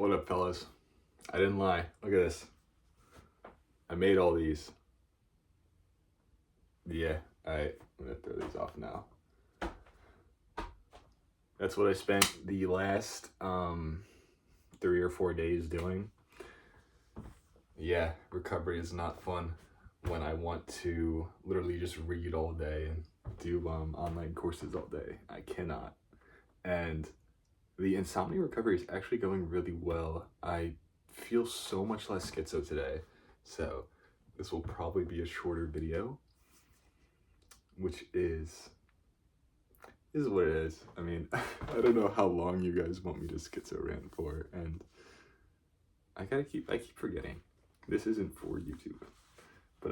What up, fellas? I didn't lie. Look at this. I made all these. Yeah, I'm gonna throw these off now. That's what I spent the last 3 or 4 days doing. Yeah, recovery is not fun when I want to literally just read all day and do online courses all day. I cannot. And the insomnia recovery is actually going really well. I feel so much less schizo today. So this will probably be a shorter video, which is what it is. I mean, I don't know how long you guys want me to schizo rant for, and I keep forgetting. This isn't for YouTube, but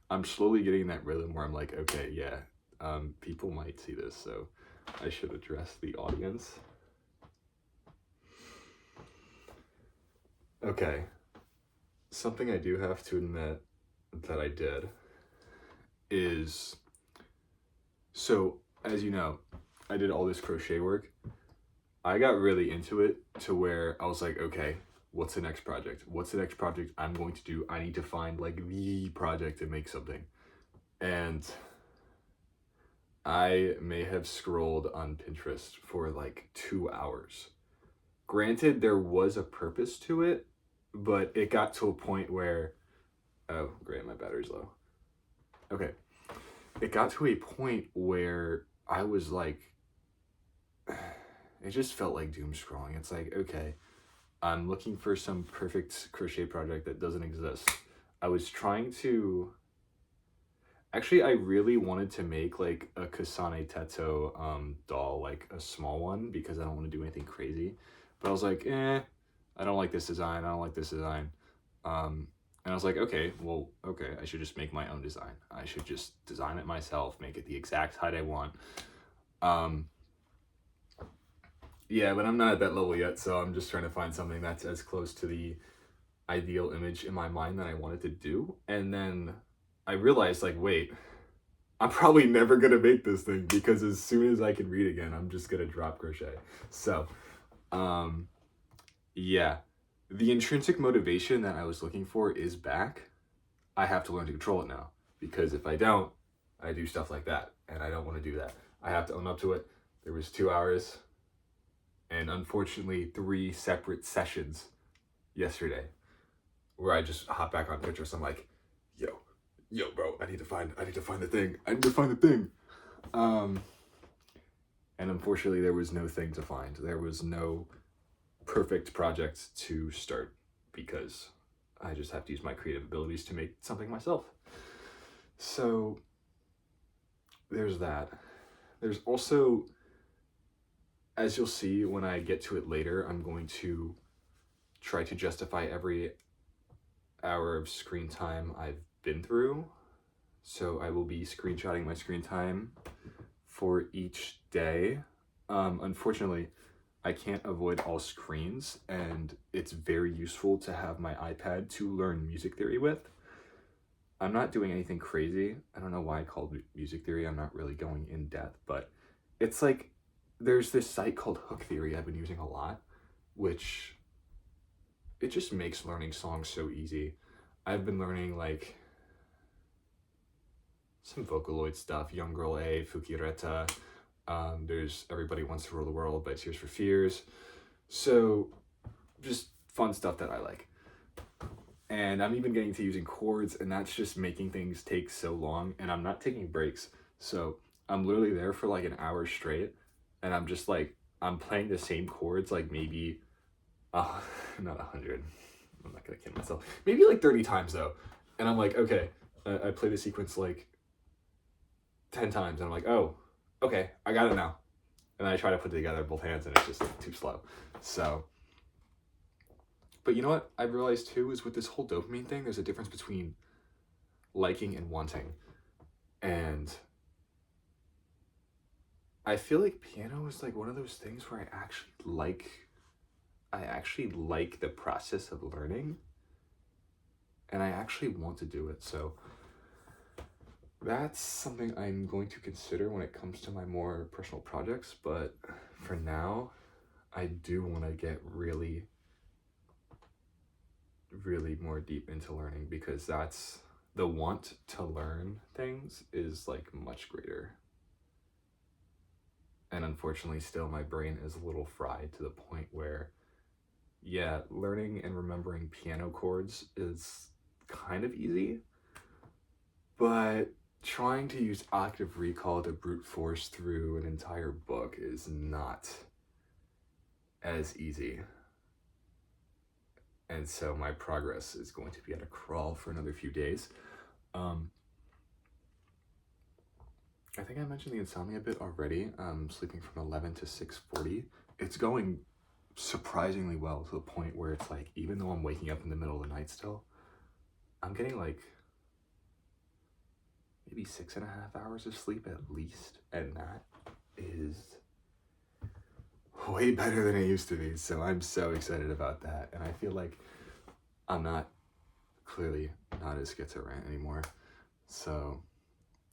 I'm slowly getting that rhythm where I'm like, okay, yeah, people might see this, so I should address the audience. Okay, something I do have to admit that I did is, so as you know, I did all this crochet work. I got really into it to where I was like, okay, what's the next project? What's the next project I'm going to do? I need to find like the project to make something. And I may have scrolled on Pinterest for like 2 hours. Granted, there was a purpose to it, but it got to a point where, oh, great, my battery's low. Okay. It got to a point where I was like, it just felt like doom scrolling. It's like, okay, I'm looking for some perfect crochet project that doesn't exist. I was trying to, actually, I really wanted to make like a Kasane Teto doll, like a small one, because I don't want to do anything crazy. But I was like, I don't like this design. I don't like this design. And I was like, okay, I should just make my own design. I should just design it myself, make it the exact height I want. Yeah, but I'm not at that level yet, so I'm just trying to find something that's as close to the ideal image in my mind that I wanted to do. And then I realized, like, wait, I'm probably never gonna make this thing, because as soon as I can read again, I'm just gonna drop crochet. So, yeah. The intrinsic motivation that I was looking for is back. I have to learn to control it now, because if I don't, I do stuff like that, and I don't want to do that. I have to own up to it. There was 2 hours, and unfortunately 3 separate sessions yesterday where I just hop back on Pinterest. I'm like, yo, bro, I need to find the thing. And unfortunately, there was no thing to find. There was no perfect project to start, because I just have to use my creative abilities to make something myself. So there's that. There's also, as you'll see when I get to it later, I'm going to try to justify every hour of screen time I've been through. So I will be screenshotting my screen time for each day. Unfortunately, I can't avoid all screens, and it's very useful to have my iPad to learn music theory with. I'm not doing anything crazy. I don't know why I called it music theory. I'm not really going in depth, but it's like, there's this site called Hook Theory I've been using a lot, which it just makes learning songs so easy. I've been learning like some Vocaloid stuff, Young Girl A, Fukireta. There's Everybody Wants to Rule the World by Tears for Fears. So just fun stuff that I like. And I'm even getting to using chords, and that's just making things take so long, and I'm not taking breaks. So I'm literally there for like an hour straight, and I'm just like, I'm playing the same chords like maybe, not 100. I'm not gonna kid myself. Maybe like 30 times though. And I'm like, okay, I play the sequence like 10 times, and I'm like, oh, okay, I got it now. And then I try to put it together both hands, and it's just like too slow. So, but you know what I've realized too is with this whole dopamine thing, there's a difference between liking and wanting. And I feel like piano is like one of those things where I actually like the process of learning, and I actually want to do it. So that's something I'm going to consider when it comes to my more personal projects. But for now, I do want to get really more deep into learning, because that's the want to learn things is like much greater. And unfortunately, still my brain is a little fried to the point where, yeah, learning and remembering piano chords is kind of easy, but trying to use octave recall to brute force through an entire book is not as easy. And so my progress is going to be at a crawl for another few days. I think I mentioned the insomnia bit already. Sleeping from 11 to 6:40. It's going surprisingly well, to the point where it's like, even though I'm waking up in the middle of the night still, I'm getting like maybe 6.5 hours of sleep at least. And that is way better than it used to be. So I'm so excited about that. And I feel like I'm clearly not as schizophrenic anymore. So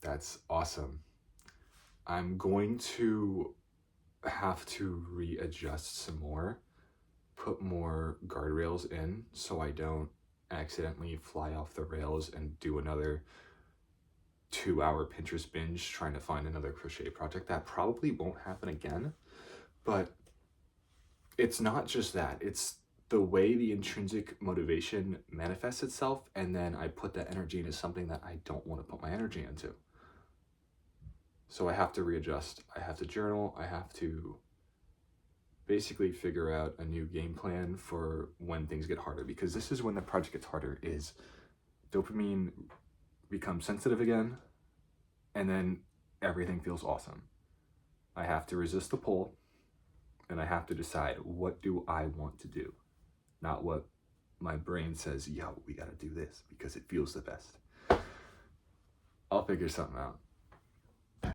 that's awesome. I'm going to have to readjust some more, put more guardrails in so I don't accidentally fly off the rails and do another 2-hour Pinterest binge trying to find another crochet project. That probably won't happen again, but it's not just that. It's the way the intrinsic motivation manifests itself, and then I put that energy into something that I don't want to put my energy into. So I have to readjust. I have to journal. I have to basically figure out a new game plan for when things get harder, because this is when the project gets harder, is dopamine becomes sensitive again, and then everything feels awesome. I have to resist the pull, and I have to decide, what do I want to do? Not what my brain says, yo, we gotta do this because it feels the best. I'll figure something out.